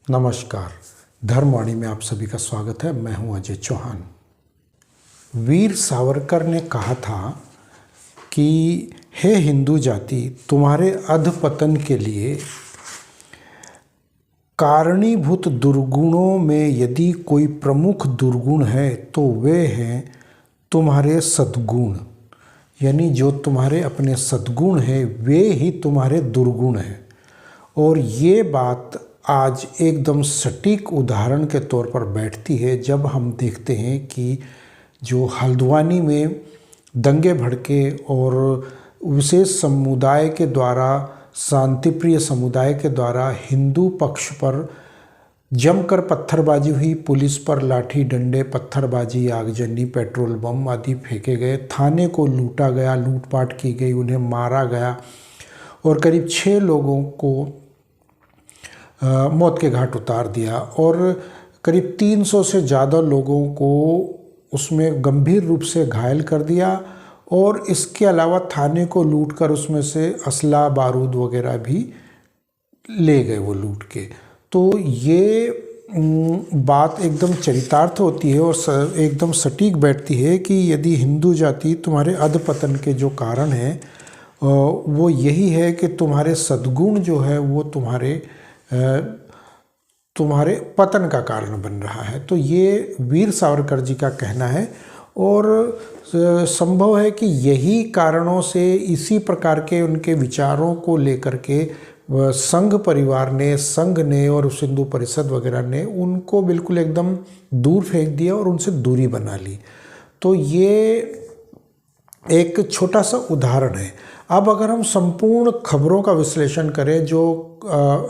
नमस्कार। धर्मवाणी में आप सभी का स्वागत है। मैं हूं अजय चौहान। वीर सावरकर ने कहा था कि हे हिंदू जाति, तुम्हारे अधपतन के लिए कारणीभूत दुर्गुणों में यदि कोई प्रमुख दुर्गुण है तो वे हैं तुम्हारे सद्गुण। यानी जो तुम्हारे अपने सद्गुण हैं वे ही तुम्हारे दुर्गुण हैं। और ये बात आज एकदम सटीक उदाहरण के तौर पर बैठती है जब हम देखते हैं कि जो हल्द्वानी में दंगे भड़के और विशेष समुदाय के द्वारा, शांतिप्रिय समुदाय के द्वारा हिंदू पक्ष पर जमकर पत्थरबाजी हुई, पुलिस पर लाठी डंडे, पत्थरबाजी, आगजनी, पेट्रोल बम आदि फेंके गए, थाने को लूटा गया, लूटपाट की गई, उन्हें मारा गया और करीब 6 लोगों को मौत के घाट उतार दिया और करीब 300 से ज़्यादा लोगों को उसमें गंभीर रूप से घायल कर दिया। और इसके अलावा थाने को लूटकर उसमें से असला, बारूद वगैरह भी ले गए वो लूट के। तो ये बात एकदम चरितार्थ होती है और एकदम सटीक बैठती है कि यदि हिंदू जाति तुम्हारे अधपतन के जो कारण है वो यही है कि तुम्हारे सद्गुण जो है वो तुम्हारे पतन का कारण बन रहा है। तो ये वीर सावरकर जी का कहना है और संभव है कि यही कारणों से, इसी प्रकार के उनके विचारों को लेकर के संघ परिवार ने, संघ ने और सिंधु परिषद वगैरह ने उनको बिल्कुल एकदम दूर फेंक दिया और उनसे दूरी बना ली। तो ये एक छोटा सा उदाहरण है। अब अगर हम संपूर्ण खबरों का विश्लेषण करें, जो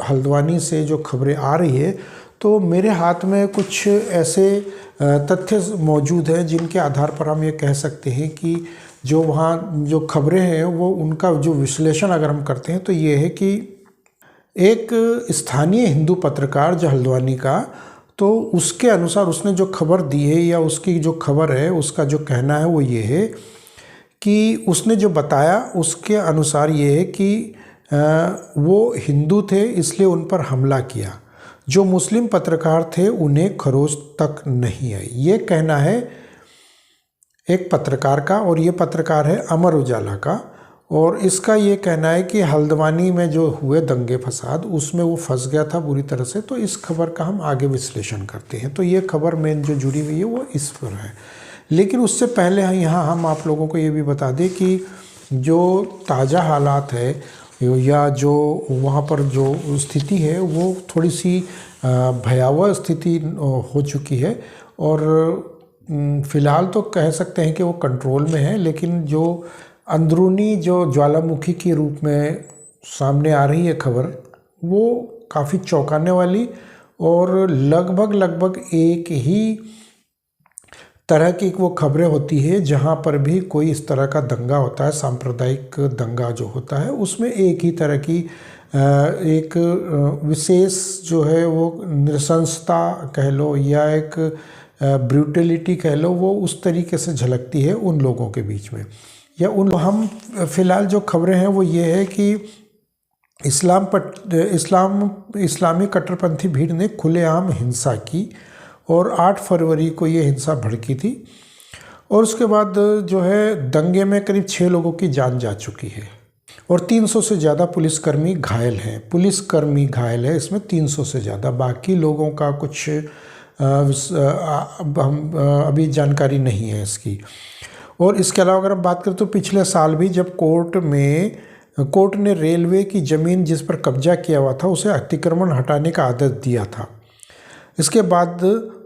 हल्द्वानी से जो खबरें आ रही है, तो मेरे हाथ में कुछ ऐसे तथ्य मौजूद हैं जिनके आधार पर हम ये कह सकते हैं कि जो वहाँ जो खबरें हैं वो उनका जो विश्लेषण अगर हम करते हैं तो ये है कि एक स्थानीय हिंदू पत्रकार जो हल्द्वानी का, तो उसके अनुसार उसने जो खबर दी है या उसकी जो खबर है उसका जो कहना है वो ये है कि उसने जो बताया उसके अनुसार ये है कि वो हिंदू थे इसलिए उन पर हमला किया। जो मुस्लिम पत्रकार थे उन्हें खरोच तक नहीं आई। ये कहना है एक पत्रकार का और ये पत्रकार है अमर उजाला का। और इसका ये कहना है कि हल्द्वानी में जो हुए दंगे फसाद उसमें वो फंस गया था बुरी तरह से। तो इस खबर का हम आगे विश्लेषण करते हैं। तो ये खबर मेन जो जुड़ी हुई है वो इस पर है। लेकिन उससे पहले यहाँ हम आप लोगों को ये भी बता दें कि जो ताज़ा हालात है या जो वहाँ पर जो स्थिति है वो थोड़ी सी भयावह स्थिति हो चुकी है। और फ़िलहाल तो कह सकते हैं कि वो कंट्रोल में है, लेकिन जो अंदरूनी जो ज्वालामुखी के रूप में सामने आ रही है खबर, वो काफ़ी चौंकाने वाली और लगभग एक ही तरह की वो खबरें होती है। जहाँ पर भी कोई इस तरह का दंगा होता है, सांप्रदायिक दंगा जो होता है, उसमें एक ही तरह की एक विशेष जो है वो नृशंसता कह लो या एक ब्रूटलिटी कह लो, वो उस तरीके से झलकती है उन लोगों के बीच में। या हम फ़िलहाल जो खबरें हैं वो ये है कि इस्लामी कट्टरपंथी भीड़ ने खुलेआम हिंसा की और 8 फरवरी को ये हिंसा भड़की थी। और उसके बाद जो है दंगे में करीब 6 लोगों की जान जा चुकी है और 300 से ज़्यादा पुलिसकर्मी घायल हैं। पुलिसकर्मी घायल है इसमें 300 से ज़्यादा। बाकी लोगों का कुछ अभी जानकारी नहीं है इसकी। और इसके अलावा अगर हम बात करें तो पिछले साल भी जब कोर्ट ने रेलवे की ज़मीन जिस पर कब्जा किया हुआ था उसे अतिक्रमण हटाने का आदेश दिया था। इसके बाद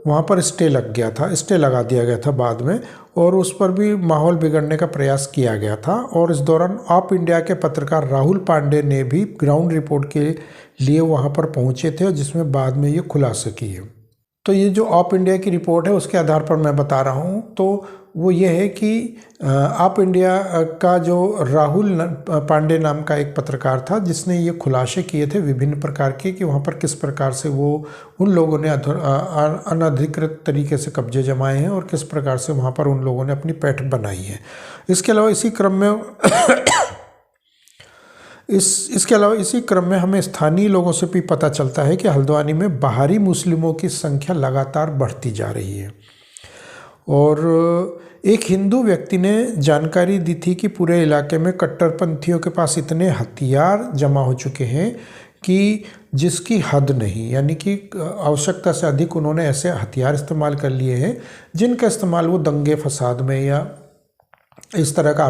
वहाँ पर स्टे लगा दिया गया था बाद में, और उस पर भी माहौल बिगड़ने का प्रयास किया गया था। और इस दौरान ऑप इंडिया के पत्रकार राहुल पांडे ने भी ग्राउंड रिपोर्ट के लिए वहाँ पर पहुँचे थे, जिसमें बाद में ये खुलासा किए। तो ये जो ऑप इंडिया की रिपोर्ट है उसके आधार पर मैं बता रहा हूँ। तो वो ये है कि ऑप इंडिया का जो राहुल पांडे नाम का एक पत्रकार था जिसने ये खुलासे किए थे विभिन्न प्रकार के कि वहाँ पर किस प्रकार से वो उन लोगों ने अनधिकृत तरीके से कब्जे जमाए हैं और किस प्रकार से वहाँ पर उन लोगों ने अपनी पैठ बनाई है। इसके अलावा इसी क्रम में इसके अलावा इसी क्रम में हमें स्थानीय लोगों से भी पता चलता है कि हल्द्वानी में बाहरी मुस्लिमों की संख्या लगातार बढ़ती जा रही है। और एक हिंदू व्यक्ति ने जानकारी दी थी कि पूरे इलाके में कट्टरपंथियों के पास इतने हथियार जमा हो चुके हैं कि जिसकी हद नहीं, यानी कि आवश्यकता से अधिक उन्होंने ऐसे हथियार इस्तेमाल कर लिए हैं जिनका इस्तेमाल वो दंगे फसाद में या इस तरह का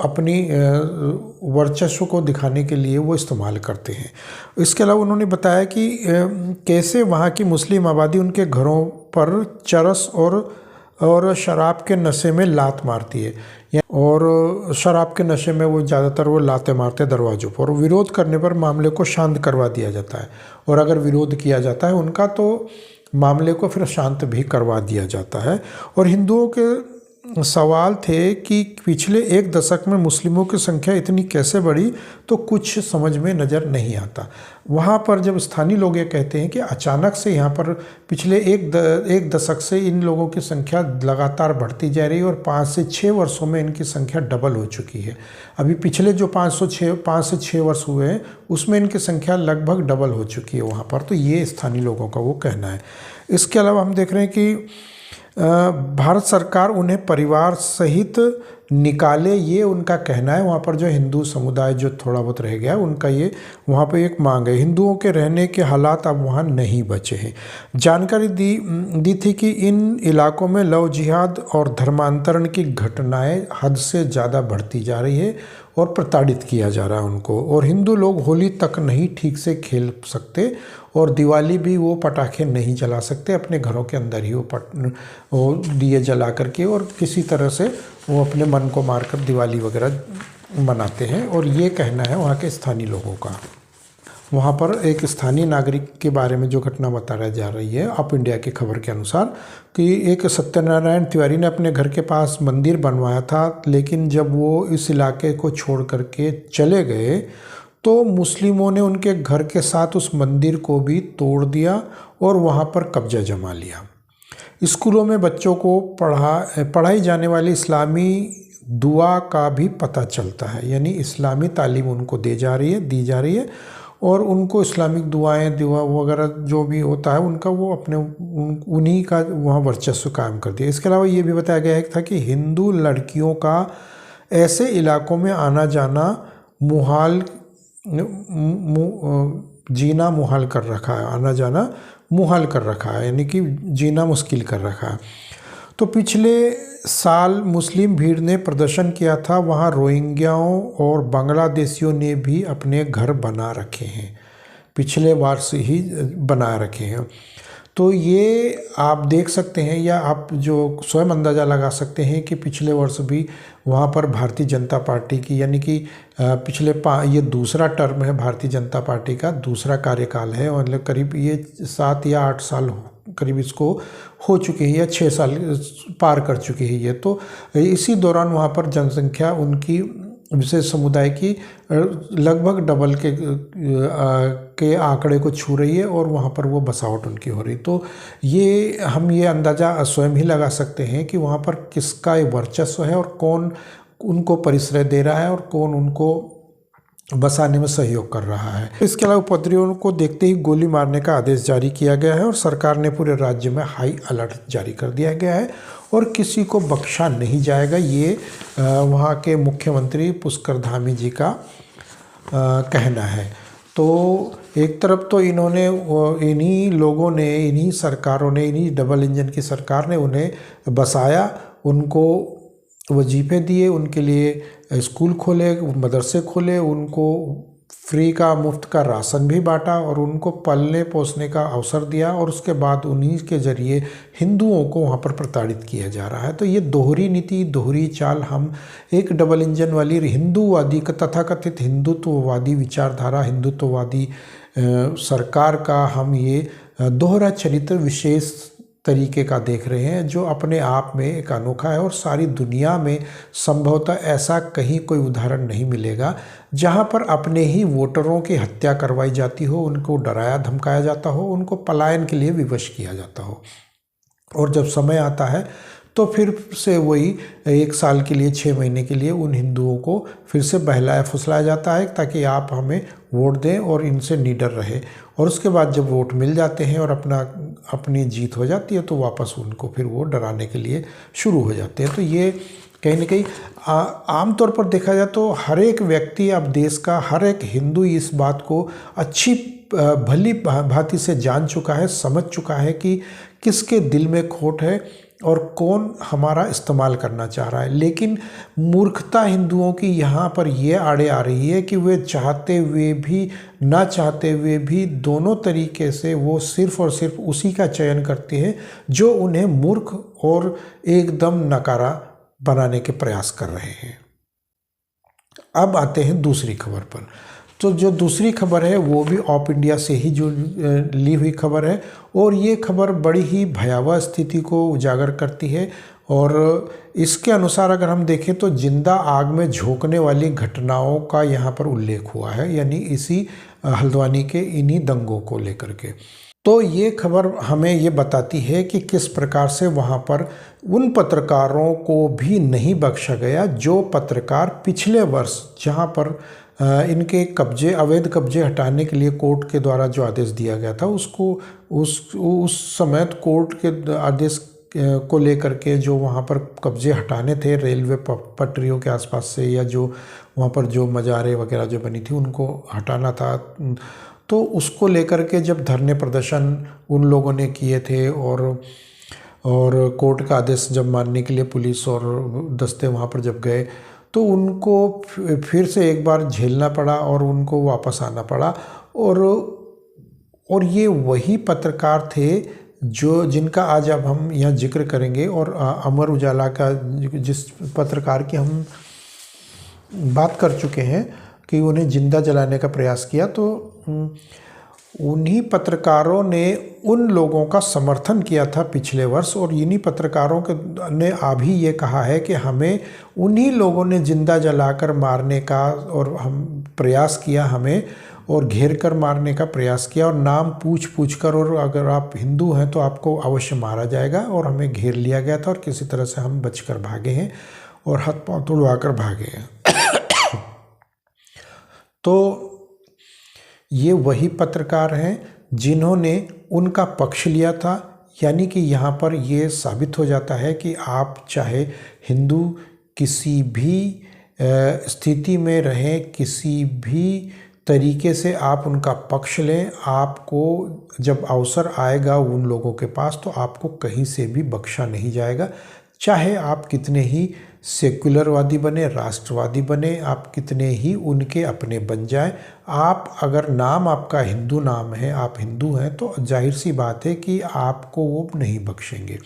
अपनी वर्चस्व को दिखाने के लिए वो इस्तेमाल करते हैं। इसके अलावा उन्होंने बताया कि कैसे वहाँ की मुस्लिम आबादी उनके घरों पर चरस और शराब के नशे में लात मारती है, और शराब के नशे में वो ज़्यादातर वो लाते मारते दरवाज़ों पर, और विरोध करने पर मामले को शांत करवा दिया जाता है, और अगर विरोध किया जाता है उनका तो मामले को फिर शांत भी करवा दिया जाता है। और हिंदुओं के सवाल थे कि पिछले एक दशक में मुस्लिमों की संख्या इतनी कैसे बढ़ी, तो कुछ समझ में नज़र नहीं आता। वहाँ पर जब स्थानीय लोग ये कहते हैं कि अचानक से यहाँ पर पिछले एक दशक से इन लोगों की संख्या लगातार बढ़ती जा रही है और 5 से 6 वर्षों में इनकी संख्या डबल हो चुकी है। अभी पिछले जो 5 से 6 वर्ष हुए हैं उसमें इनकी संख्या लगभग डबल हो चुकी है वहाँ पर। तो ये स्थानीय लोगों का वो कहना है। इसके अलावा हम देख रहे हैं कि भारत सरकार उन्हें परिवार सहित निकाले, ये उनका कहना है। वहाँ पर जो हिंदू समुदाय जो थोड़ा बहुत रह गया उनका ये वहाँ पे एक मांग है। हिंदुओं के रहने के हालात अब वहाँ नहीं बचे हैं। जानकारी दी थी कि इन इलाकों में लव जिहाद और धर्मांतरण की घटनाएं हद से ज़्यादा बढ़ती जा रही है और प्रताड़ित किया जा रहा है उनको। और हिंदू लोग होली तक नहीं ठीक से खेल सकते और दिवाली भी वो पटाखे नहीं जला सकते, अपने घरों के अंदर ही वो दिए जला करके और किसी तरह से वो अपने मन को मारकर दिवाली वगैरह मनाते हैं। और ये कहना है वहाँ के स्थानीय लोगों का। वहाँ पर एक स्थानीय नागरिक के बारे में जो घटना बताया जा रही है अप इंडिया की खबर के अनुसार कि एक सत्यनारायण तिवारी ने अपने घर के पास मंदिर बनवाया था, लेकिन जब वो इस इलाके को छोड़ करके चले गए तो मुस्लिमों ने उनके घर के साथ उस मंदिर को भी तोड़ दिया और वहाँ पर कब्जा जमा लिया। स्कूलों में बच्चों को पढ़ाई जाने वाली इस्लामी दुआ का भी पता चलता है, यानी इस्लामी तालीम उनको दी जा रही है और उनको इस्लामिक दुआ वगैरह जो भी होता है उनका वो अपने उन्हीं का वहाँ वर्चस्व कायम कर दिया। इसके अलावा ये भी बताया गया था कि हिंदू लड़कियों का ऐसे इलाकों में आना जाना जीना मुहाल कर रखा है, आना जाना मुहाल कर रखा है, यानी कि जीना मुश्किल कर रखा है। तो पिछले साल मुस्लिम भीड़ ने प्रदर्शन किया था, वहाँ रोहिंग्याओं और बांग्लादेशियों ने भी अपने घर बना रखे हैं, पिछले वर्ष ही बना रखे हैं। तो ये आप देख सकते हैं या आप जो स्वयं अंदाज़ा लगा सकते हैं कि पिछले वर्ष भी वहाँ पर भारतीय जनता पार्टी की, यानी कि ये दूसरा टर्म है भारतीय जनता पार्टी का, दूसरा कार्यकाल है, मतलब करीब ये 7 या 8 साल करीब इसको हो चुके हैं या 6 साल पार कर चुके हैं ये। तो इसी दौरान वहाँ पर जनसंख्या उनकी विशेष समुदाय की लगभग डबल के आंकड़े को छू रही है और वहाँ पर वो बसावट उनकी हो रही। तो ये हम ये अंदाज़ा स्वयं ही लगा सकते हैं कि वहाँ पर किसका वर्चस्व है और कौन उनको परिश्रय दे रहा है और कौन उनको बसाने में सहयोग कर रहा है। इसके अलावा उपद्रवियों को देखते ही गोली मारने का आदेश जारी किया गया है और सरकार ने पूरे राज्य में हाई अलर्ट जारी कर दिया गया है और किसी को बख्शा नहीं जाएगा। ये वहाँ के मुख्यमंत्री पुष्कर धामी जी का कहना है। तो एक तरफ तो इन्हीं लोगों ने, इन्हीं सरकारों ने, इन्हीं डबल इंजन की सरकार ने उन्हें बसाया, उनको वजीफे दिए, उनके लिए स्कूल खोले, मदरसे खोले, उनको फ्री का मुफ्त का राशन भी बांटा और उनको पलने पोसने का अवसर दिया और उसके बाद उन्हीं के ज़रिए हिंदुओं को वहाँ पर प्रताड़ित किया जा रहा है। तो ये दोहरी नीति, दोहरी चाल, हम एक डबल इंजन वाली हिंदूवादी तथाकथित हिंदुत्ववादी विचारधारा, हिंदुत्ववादी सरकार का हम ये दोहरा चरित्र विशेष तरीके का देख रहे हैं जो अपने आप में एक अनोखा है और सारी दुनिया में संभवतः ऐसा कहीं कोई उदाहरण नहीं मिलेगा जहां पर अपने ही वोटरों की हत्या करवाई जाती हो, उनको डराया धमकाया जाता हो, उनको पलायन के लिए विवश किया जाता हो। और जब समय आता है तो फिर से वही 1 साल के लिए 6 महीने के लिए उन हिंदुओं को फिर से बहलाया फुसलाया जाता है ताकि आप हमें वोट दें और इनसे निडर रहे। और उसके बाद जब वोट मिल जाते हैं और अपनी जीत हो जाती है तो वापस उनको फिर वो डराने के लिए शुरू हो जाते हैं। तो ये कहीं ना कहीं आमतौर पर देखा जाए तो हर एक व्यक्ति, अब देश का हर एक हिंदू इस बात को अच्छी भली भांति से जान चुका है, समझ चुका है कि किसके दिल में खोट है और कौन हमारा इस्तेमाल करना चाह रहा है। लेकिन मूर्खता हिंदुओं की यहाँ पर ये आड़े आ रही है कि वे चाहते हुए भी ना चाहते हुए भी दोनों तरीके से वो सिर्फ और सिर्फ उसी का चयन करते हैं जो उन्हें मूर्ख और एकदम नकारा बनाने के प्रयास कर रहे हैं। अब आते हैं दूसरी खबर पर। तो जो दूसरी खबर है वो भी ऑफ इंडिया से ही जो ली हुई खबर है और ये खबर बड़ी ही भयावह स्थिति को उजागर करती है। और इसके अनुसार अगर हम देखें तो जिंदा आग में झोंकने वाली घटनाओं का यहाँ पर उल्लेख हुआ है, यानी इसी हल्द्वानी के इन्हीं दंगों को लेकर के। तो ये खबर हमें ये बताती है कि किस प्रकार से वहाँ पर उन पत्रकारों को भी नहीं बख्शा गया जो पत्रकार पिछले वर्ष जहाँ पर इनके कब्जे, अवैध कब्जे हटाने के लिए कोर्ट के द्वारा जो आदेश दिया गया था उसको उस समय कोर्ट के आदेश को लेकर के जो वहाँ पर कब्जे हटाने थे रेलवे पटरियों के आसपास से, या जो वहाँ पर जो मज़ारें वगैरह जो बनी थी उनको हटाना था, तो उसको लेकर के जब धरने प्रदर्शन उन लोगों ने किए थे और कोर्ट का आदेश जब मानने के लिए पुलिस और दस्ते वहाँ पर जब गए तो उनको फिर से एक बार झेलना पड़ा और उनको वापस आना पड़ा। और ये वही पत्रकार थे जिनका आज अब हम यहाँ जिक्र करेंगे। और अमर उजाला का जिस पत्रकार की हम बात कर चुके हैं कि उन्हें जिंदा जलाने का प्रयास किया, तो उन्हीं पत्रकारों ने उन लोगों का समर्थन किया था पिछले वर्ष, और इन्हीं पत्रकारों ने अभी ये कहा है कि हमें उन्हीं लोगों ने जिंदा जलाकर मारने का और हम प्रयास किया, हमें और घेर कर मारने का प्रयास किया और नाम पूछ कर, और अगर आप हिंदू हैं तो आपको अवश्य मारा जाएगा, और हमें घेर लिया गया था और किसी तरह से हम बचकर भागे हैं और हाथ पांव तोड़वा कर भागे हैं। तो ये वही पत्रकार हैं जिन्होंने उनका पक्ष लिया था। यानी कि यहाँ पर ये साबित हो जाता है कि आप चाहे हिंदू किसी भी स्थिति में रहें, किसी भी तरीके से आप उनका पक्ष लें, आपको जब अवसर आएगा उन लोगों के पास तो आपको कहीं से भी बख्शा नहीं जाएगा। चाहे आप कितने ही सेक्युलरवादी बने, राष्ट्रवादी बने, आप कितने ही उनके अपने बन जाए, आप अगर नाम आपका हिंदू नाम है, आप हिंदू हैं, तो जाहिर सी बात है कि आपको वो नहीं बख्शेंगे।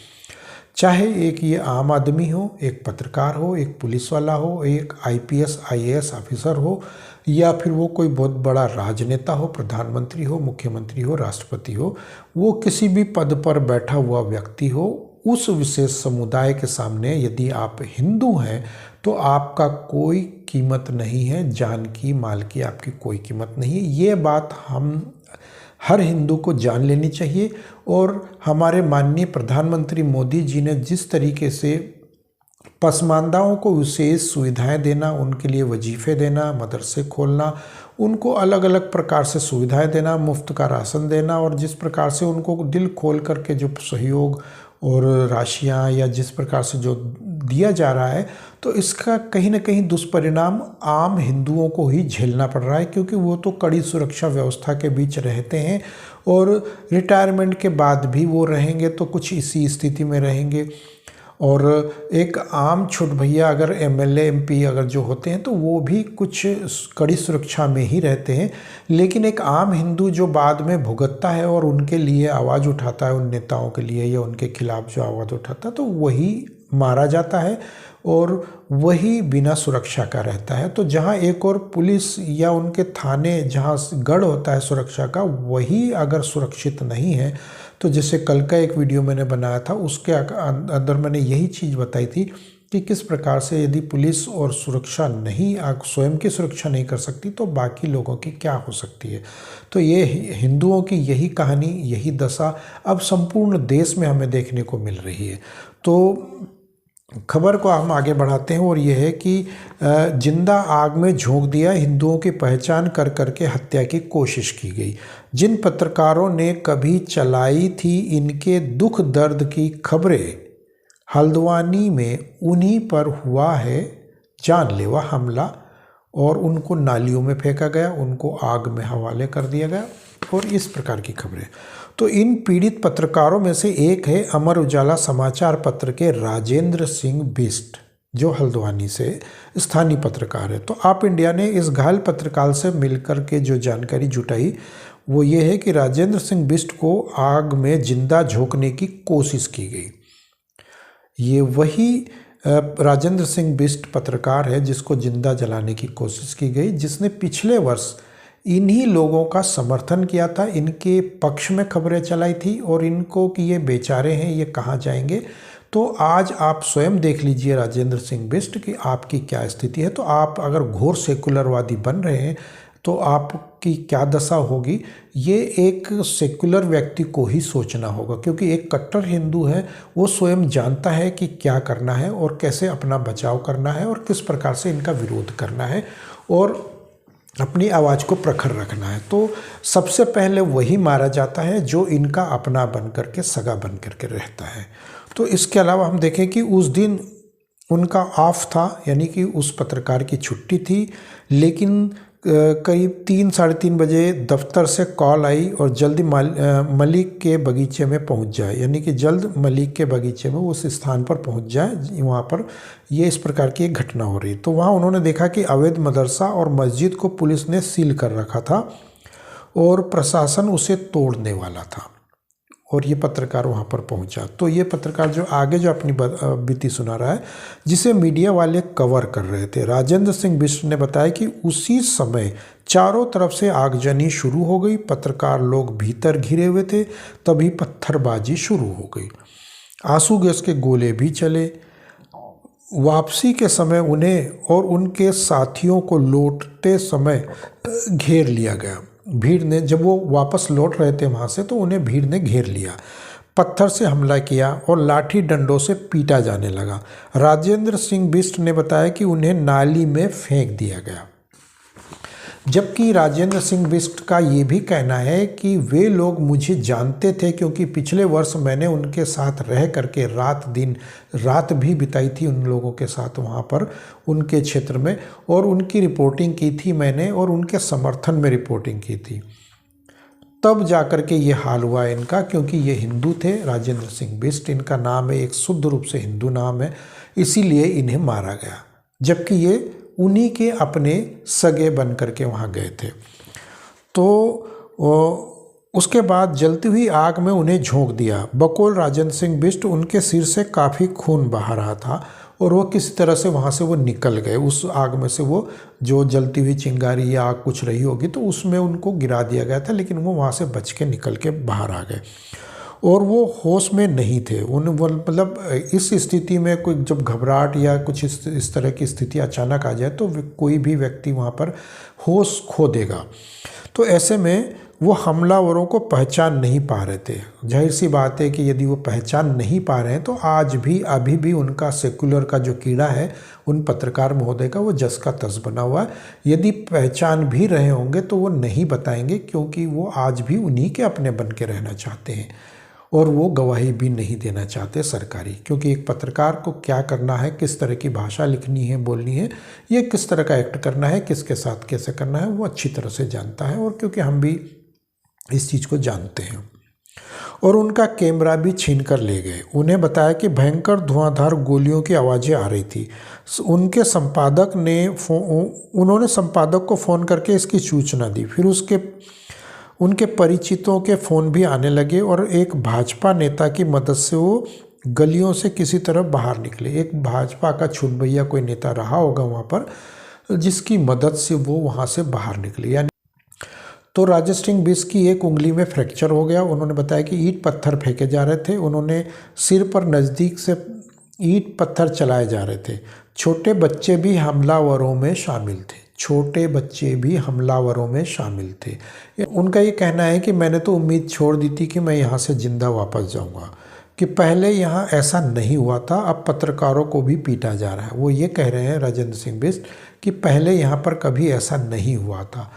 चाहे एक ये आम आदमी हो, एक पत्रकार हो, एक पुलिस वाला हो, एक IPS IAS ऑफिसर हो, या फिर वो कोई बहुत बड़ा राजनेता हो, प्रधानमंत्री हो, मुख्यमंत्री हो, राष्ट्रपति हो, वो किसी भी पद पर बैठा हुआ व्यक्ति हो, उस विशेष समुदाय के सामने यदि आप हिंदू हैं तो आपका कोई कीमत नहीं है, जान की माल की आपकी कोई कीमत नहीं है। ये बात हम हर हिंदू को जान लेनी चाहिए। और हमारे माननीय प्रधानमंत्री मोदी जी ने जिस तरीके से पसमानदाओं को विशेष सुविधाएं देना, उनके लिए वजीफ़े देना, मदरसे खोलना, उनको अलग अलग प्रकार से सुविधाएं देना, मुफ्त का राशन देना, और जिस प्रकार से उनको दिल खोल करके जो सहयोग और राशियां या जिस प्रकार से जो दिया जा रहा है, तो इसका कहीं ना कहीं दुष्परिणाम आम हिंदुओं को ही झेलना पड़ रहा है, क्योंकि वो तो कड़ी सुरक्षा व्यवस्था के बीच रहते हैं और रिटायरमेंट के बाद भी वो रहेंगे तो कुछ इसी स्थिति में रहेंगे। और एक आम छोट भैया अगर MLA MP अगर जो होते हैं तो वो भी कुछ कड़ी सुरक्षा में ही रहते हैं, लेकिन एक आम हिंदू जो बाद में भुगतता है और उनके लिए आवाज़ उठाता है, उन नेताओं के लिए या उनके खिलाफ जो आवाज़ उठाता है, तो वही मारा जाता है और वही बिना सुरक्षा का रहता है। तो जहाँ एक और पुलिस या उनके थाने जहाँ गढ़ होता है सुरक्षा का, वही अगर सुरक्षित नहीं है, तो जैसे कल का एक वीडियो मैंने बनाया था उसके अंदर मैंने यही चीज़ बताई थी कि किस प्रकार से यदि पुलिस और सुरक्षा नहीं, स्वयं की सुरक्षा नहीं कर सकती तो बाकी लोगों की क्या हो सकती है। तो ये हिंदुओं की यही कहानी, यही दशा अब संपूर्ण देश में हमें देखने को मिल रही है। तो खबर को हम आगे बढ़ाते हैं और यह है कि जिंदा आग में झोंक दिया, हिंदुओं की पहचान कर करके हत्या की कोशिश की गई। जिन पत्रकारों ने कभी चलाई थी इनके दुख दर्द की खबरें, हल्द्वानी में उन्हीं पर हुआ है जानलेवा हमला और उनको नालियों में फेंका गया, उनको आग में हवाले कर दिया गया और इस प्रकार की खबरें। तो इन पीड़ित पत्रकारों में से एक है अमर उजाला समाचार पत्र के राजेंद्र सिंह बिष्ट, जो हल्द्वानी से स्थानीय पत्रकार है। तो आप इंडिया ने इस घायल पत्रकार से मिलकर के जो जानकारी जुटाई वो ये है कि राजेंद्र सिंह बिष्ट को आग में जिंदा झोंकने की कोशिश की गई। ये वही राजेंद्र सिंह बिष्ट पत्रकार है जिसको जिंदा जलाने की कोशिश की गई, जिसने पिछले वर्ष इन्हीं लोगों का समर्थन किया था, इनके पक्ष में खबरें चलाई थी और इनको कि ये बेचारे हैं, ये कहाँ जाएंगे। तो आज आप स्वयं देख लीजिए राजेंद्र सिंह बिष्ट की आपकी क्या स्थिति है। तो आप अगर घोर सेकुलरवादी बन रहे हैं तो आपकी क्या दशा होगी, ये एक सेकुलर व्यक्ति को ही सोचना होगा, क्योंकि एक कट्टर हिंदू है वो स्वयं जानता है कि क्या करना है और कैसे अपना बचाव करना है और किस प्रकार से इनका विरोध करना है और अपनी आवाज़ को प्रखर रखना है। तो सबसे पहले वही मारा जाता है जो इनका अपना बन करके, सगा बन करके रहता है। तो इसके अलावा हम देखें कि उस दिन उनका ऑफ था, यानी कि उस पत्रकार की छुट्टी थी, लेकिन करीब 3-3:30 बजे दफ्तर से कॉल आई और जल्दी मलिक के बगीचे में पहुंच जाए, यानी कि जल्द मलिक के बगीचे में उस स्थान पर पहुंच जाए, वहां पर ये इस प्रकार की एक घटना हो रही। तो वहां उन्होंने देखा कि अवैध मदरसा और मस्जिद को पुलिस ने सील कर रखा था और प्रशासन उसे तोड़ने वाला था और ये पत्रकार वहाँ पर पहुँचा। तो ये पत्रकार जो आगे जो अपनी बीती सुना रहा है, जिसे मीडिया वाले कवर कर रहे थे, राजेंद्र सिंह बिष्ट ने बताया कि उसी समय चारों तरफ से आगजनी शुरू हो गई, पत्रकार लोग भीतर घिरे हुए थे, तभी पत्थरबाजी शुरू हो गई, आंसू गैस के गोले भी चले। वापसी के समय उन्हें और उनके साथियों को लौटते समय घेर लिया गया। भीड़ ने, जब वो वापस लौट रहे थे वहाँ से, तो उन्हें भीड़ ने घेर लिया, पत्थर से हमला किया और लाठी डंडों से पीटा जाने लगा। राजेंद्र सिंह बिष्ट ने बताया कि उन्हें नाली में फेंक दिया गया, जबकि राजेंद्र सिंह बिष्ट का ये भी कहना है कि वे लोग मुझे जानते थे, क्योंकि पिछले वर्ष मैंने उनके साथ रह करके रात भी बिताई थी उन लोगों के साथ वहाँ पर उनके क्षेत्र में, और उनकी रिपोर्टिंग की थी मैंने और उनके समर्थन में रिपोर्टिंग की थी। तब जाकर के ये हाल हुआ इनका, क्योंकि ये हिंदू थे। राजेंद्र सिंह बिष्ट इनका नाम है, एक शुद्ध रूप से हिंदू नाम है, इसीलिए इन्हें मारा गया, जबकि ये उन्हीं के अपने सगे बन करके वहाँ गए थे। तो उसके बाद जलती हुई आग में उन्हें झोंक दिया। बकौल राजेंद्र सिंह बिष्ट, उनके सिर से काफ़ी खून बहा रहा था और वो किसी तरह से वहाँ से वो निकल गए। उस आग में से वो जो जलती हुई चिंगारी या आग कुछ रही होगी तो उसमें उनको गिरा दिया गया था, लेकिन वो वहाँ से बच के निकल के बाहर आ गए और वो होश में नहीं थे। मतलब इस स्थिति में कोई जब घबराहट या कुछ इस तरह की स्थिति अचानक आ जाए तो कोई भी व्यक्ति वहाँ पर होश खो देगा। तो ऐसे में वो हमलावरों को पहचान नहीं पा रहे थे। जाहिर सी बात है कि यदि वो पहचान नहीं पा रहे हैं तो आज भी अभी भी उनका सेकुलर का जो कीड़ा है उन पत्रकार महोदय का, वो जस का तस बना हुआ है। यदि पहचान भी रहे होंगे तो वो नहीं बताएंगे, क्योंकि वो आज भी उन्हीं के अपने बन के रहना चाहते हैं और वो गवाही भी नहीं देना चाहते सरकारी, क्योंकि एक पत्रकार को क्या करना है, किस तरह की भाषा लिखनी है, बोलनी है, ये किस तरह का एक्ट करना है, किसके साथ कैसे करना है, वो अच्छी तरह से जानता है। और क्योंकि हम भी इस चीज़ को जानते हैं। और उनका कैमरा भी छीन कर ले गए। उन्हें बताया कि भयंकर धुआंधार गोलियों की आवाज़ें आ रही थी। उन्होंने संपादक को फ़ोन करके इसकी सूचना दी। फिर उनके परिचितों के फ़ोन भी आने लगे और एक भाजपा नेता की मदद से वो गलियों से किसी तरह बाहर निकले। एक भाजपा का छुटभैया कोई नेता रहा होगा वहाँ पर, जिसकी मदद से वो वहाँ से बाहर निकले। यानी तो राजेंद्र सिंह बिष्ट की एक उंगली में फ्रैक्चर हो गया। उन्होंने बताया कि ईंट पत्थर फेंके जा रहे थे, उन्होंने सिर पर नज़दीक से ईंट पत्थर चलाए जा रहे थे। छोटे बच्चे भी हमलावरों में शामिल थे। उनका ये कहना है कि मैंने तो उम्मीद छोड़ दी थी कि मैं यहाँ से जिंदा वापस जाऊँगा, कि पहले यहाँ ऐसा नहीं हुआ था, अब पत्रकारों को भी पीटा जा रहा है। वो ये कह रहे हैं राजेंद्र सिंह बिष्ट कि पहले यहाँ पर कभी ऐसा नहीं हुआ था।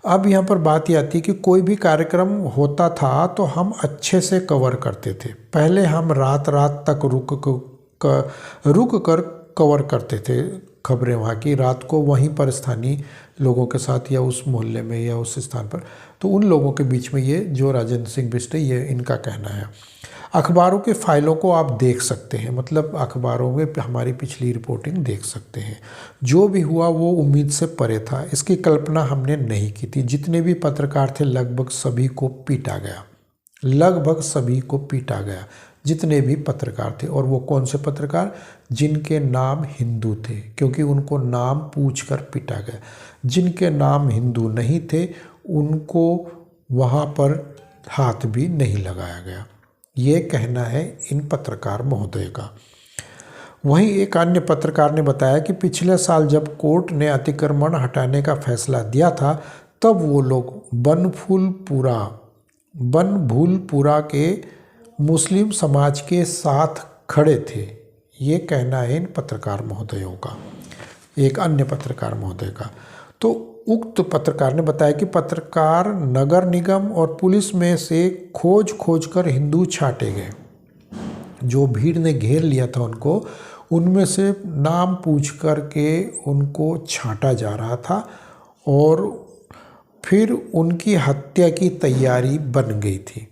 अब यहाँ पर बात ये आती है कि कोई भी कार्यक्रम होता था तो हम अच्छे से कवर करते थे। पहले हम रात रात तक रुक कर कवर करते थे खबरें वहाँ की, रात को वहीं पर स्थानीय लोगों के साथ या उस मोहल्ले में या उस स्थान पर। तो उन लोगों के बीच में ये जो राजेंद्र सिंह बिष्ट है, ये इनका कहना है। अखबारों के फाइलों को आप देख सकते हैं, मतलब अखबारों में हमारी पिछली रिपोर्टिंग देख सकते हैं। जो भी हुआ वो उम्मीद से परे था, इसकी कल्पना हमने नहीं की थी। जितने भी पत्रकार थे लगभग सभी को पीटा गया, लगभग सभी को पीटा गया, जितने भी पत्रकार थे। और वो कौन से पत्रकार? जिनके नाम हिंदू थे, क्योंकि उनको नाम पूछकर पीटा गया। जिनके नाम हिंदू नहीं थे उनको वहाँ पर हाथ भी नहीं लगाया गया। ये कहना है इन पत्रकार महोदय का। वहीं एक अन्य पत्रकार ने बताया कि पिछले साल जब कोर्ट ने अतिक्रमण हटाने का फैसला दिया था तब वो लोग बनभूलपुरा के मुस्लिम समाज के साथ खड़े थे। ये कहना है इन पत्रकार महोदयों का, एक अन्य पत्रकार महोदय का। तो उक्त पत्रकार ने बताया कि पत्रकार नगर निगम और पुलिस में से खोज कर हिंदू छांटे गए। जो भीड़ ने घेर लिया था उनको, उनमें से नाम पूछ कर के उनको छांटा जा रहा था और फिर उनकी हत्या की तैयारी बन गई थी।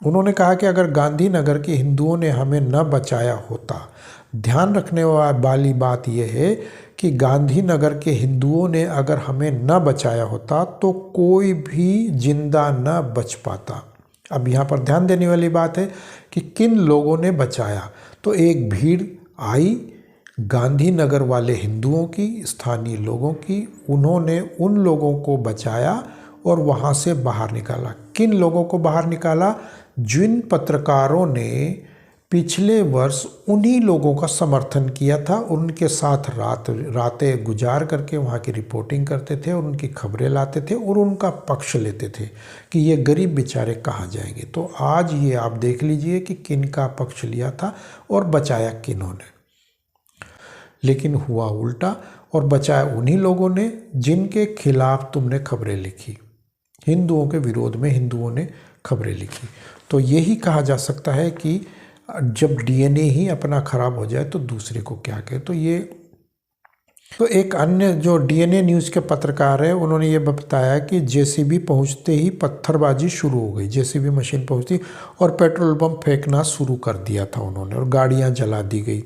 उन्होंने कहा कि अगर गांधीनगर के हिंदुओं ने हमें न बचाया होता, ध्यान रखने वाली बात यह है कि गांधीनगर के हिंदुओं ने अगर हमें न बचाया होता तो कोई भी जिंदा न बच पाता। अब यहाँ पर ध्यान देने वाली बात है कि किन लोगों ने बचाया। तो एक भीड़ आई गांधीनगर वाले हिंदुओं की, स्थानीय लोगों की, उन्होंने उन लोगों को बचाया और वहाँ से बाहर निकाला। किन लोगों को बाहर निकाला? जिन पत्रकारों ने पिछले वर्ष उन्हीं लोगों का समर्थन किया था, उनके साथ रातें गुजार करके वहाँ की रिपोर्टिंग करते थे और उनकी खबरें लाते थे और उनका पक्ष लेते थे कि ये गरीब बेचारे कहाँ जाएंगे। तो आज ये आप देख लीजिए कि किन का पक्ष लिया था और बचाया किन्होंने। लेकिन हुआ उल्टा, और बचाया उन्हीं लोगों ने जिनके खिलाफ तुमने खबरें लिखी। हिंदुओं के विरोध में हिंदुओं ने खबरें लिखी। तो यही कहा जा सकता है कि जब डीएनए ही अपना खराब हो जाए तो दूसरे को क्या कहे। तो एक अन्य जो डीएनए न्यूज़ के पत्रकार है, उन्होंने ये बताया कि जेसीबी पहुंचते ही पत्थरबाजी शुरू हो गई। जेसीबी मशीन पहुंचती और पेट्रोल बम फेंकना शुरू कर दिया था उन्होंने, और गाड़ियां जला दी गई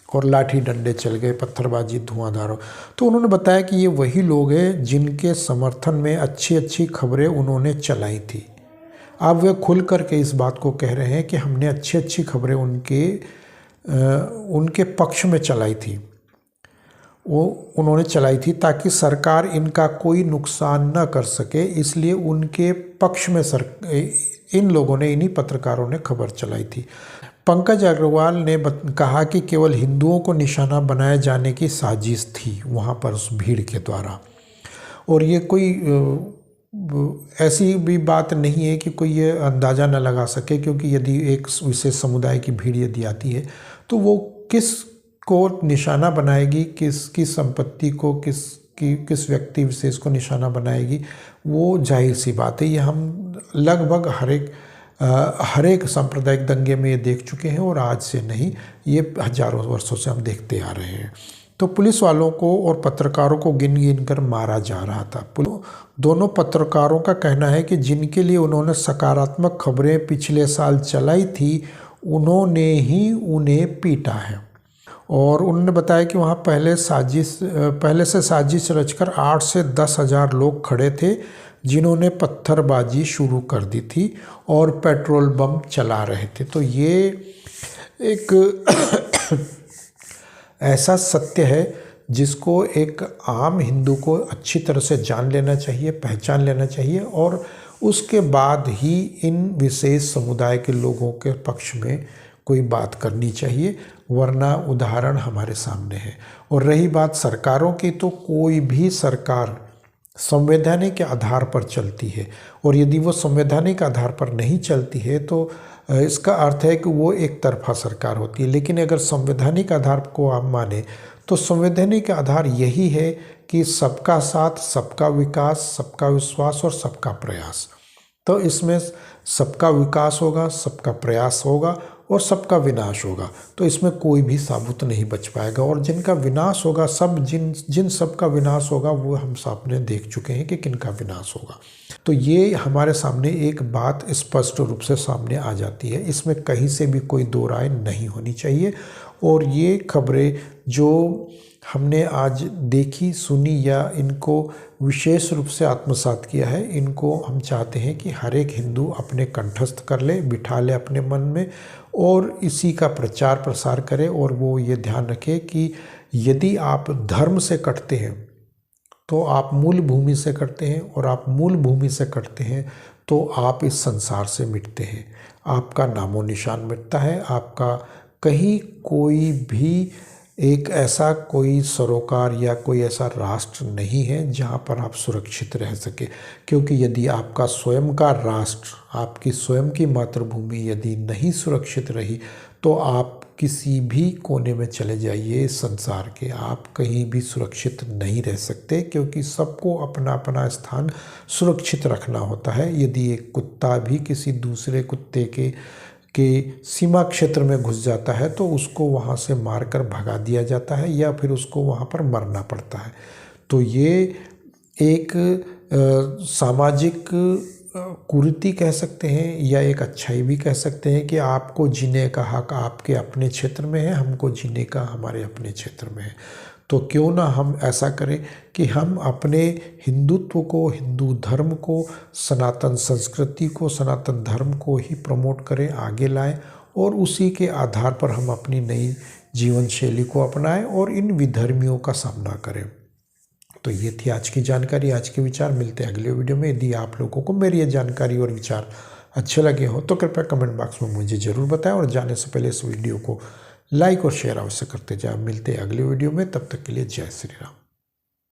और लाठी डंडे चल गए, पत्थरबाजी धुआंधार हो। तो उन्होंने बताया कि ये वही लोग हैं जिनके समर्थन में अच्छी अच्छी खबरें उन्होंने चलाई थी। अब वे खुल करके इस बात को कह रहे हैं कि हमने अच्छी अच्छी खबरें उनके पक्ष में चलाई थी, वो उन्होंने चलाई थी ताकि सरकार इनका कोई नुकसान न कर सके, इसलिए उनके पक्ष में इन लोगों ने, इन्हीं पत्रकारों ने खबर चलाई थी। पंकज अग्रवाल ने कहा कि केवल हिंदुओं को निशाना बनाए जाने की साजिश थी वहाँ पर उस भीड़ के द्वारा, और ये कोई ऐसी भी बात नहीं है कि कोई ये अंदाज़ा न लगा सके, क्योंकि यदि एक विशेष समुदाय की भीड़ यदि आती है तो वो किस को निशाना बनाएगी, किसकी संपत्ति को, किस व्यक्ति विशेष को निशाना बनाएगी, वो जाहिर सी बात है। ये हम लगभग हर एक सांप्रदायिक दंगे में ये देख चुके हैं, और आज से नहीं, ये हजारों वर्षों से हम देखते आ रहे हैं। तो पुलिस वालों को और पत्रकारों को गिन गिन कर मारा जा रहा था। दोनों पत्रकारों का कहना है कि जिनके लिए उन्होंने सकारात्मक खबरें पिछले साल चलाई थी, उन्होंने ही उन्हें पीटा है। और उन्होंने बताया कि वहाँ पहले से साजिश रचकर 8 से 10 हज़ार लोग खड़े थे जिन्होंने पत्थरबाजी शुरू कर दी थी और पेट्रोल बम चला रहे थे। तो ये एक ऐसा सत्य है जिसको एक आम हिंदू को अच्छी तरह से जान लेना चाहिए, पहचान लेना चाहिए, और उसके बाद ही इन विशेष समुदाय के लोगों के पक्ष में कोई बात करनी चाहिए, वरना उदाहरण हमारे सामने है। और रही बात सरकारों की, तो कोई भी सरकार संवैधानिक आधार पर चलती है, और यदि वो संवैधानिक आधार पर नहीं चलती है तो इसका अर्थ है कि वो एक तरफा सरकार होती है। लेकिन अगर संवैधानिक आधार को आप माने तो संवैधानिक आधार यही है कि सबका साथ, सबका विकास, सबका विश्वास और सबका प्रयास। तो इसमें सबका विकास होगा, सबका प्रयास होगा और सबका विनाश होगा। तो इसमें कोई भी साबुत नहीं बच पाएगा, और जिनका विनाश होगा, जिन सबका विनाश होगा वो हम सामने देख चुके हैं कि किनका विनाश होगा। तो ये हमारे सामने एक बात स्पष्ट रूप से सामने आ जाती है, इसमें कहीं से भी कोई दो राय नहीं होनी चाहिए। और ये खबरें जो हमने आज देखी, सुनी या इनको विशेष रूप से आत्मसात किया है, इनको हम चाहते हैं कि हर एक हिंदू अपने कंठस्थ कर ले, बिठा ले अपने मन में, और इसी का प्रचार प्रसार करे। और वो ये ध्यान रखे कि यदि आप धर्म से कटते हैं तो आप मूल भूमि से कटते हैं, और आप मूल भूमि से कटते हैं तो आप इस संसार से मिटते हैं, आपका नामो निशान मिटता है। आपका कहीं कोई भी एक ऐसा कोई सरोकार या कोई ऐसा राष्ट्र नहीं है जहाँ पर आप सुरक्षित रह सके। क्योंकि यदि आपका स्वयं का राष्ट्र, आपकी स्वयं की मातृभूमि यदि नहीं सुरक्षित रही तो आप किसी भी कोने में चले जाइए संसार के, आप कहीं भी सुरक्षित नहीं रह सकते। क्योंकि सबको अपना अपना स्थान सुरक्षित रखना होता है। यदि एक कुत्ता भी किसी दूसरे कुत्ते के सीमा क्षेत्र में घुस जाता है तो उसको वहाँ से मारकर भगा दिया जाता है, या फिर उसको वहाँ पर मरना पड़ता है। तो ये एक सामाजिक कुरीति कह सकते हैं, या एक अच्छाई भी कह सकते हैं कि आपको जीने का हक आपके अपने क्षेत्र में है, हमको जीने का हमारे अपने क्षेत्र में है। तो क्यों ना हम ऐसा करें कि हम अपने हिंदुत्व को, हिंदू धर्म को, सनातन संस्कृति को, सनातन धर्म को ही प्रमोट करें, आगे लाएं, और उसी के आधार पर हम अपनी नई जीवन शैली को अपनाएं और इन विधर्मियों का सामना करें। तो ये थी आज की जानकारी, आज के विचार। मिलते हैं अगले वीडियो में। यदि आप लोगों को मेरी ये जानकारी और विचार अच्छे लगे हो तो कृपया कमेंट बॉक्स में मुझे ज़रूर बताएं, और जाने से पहले इस वीडियो को लाइक और शेयर अवश्य करते जाएं। मिलते हैं अगले वीडियो में, तब तक के लिए जय श्री राम।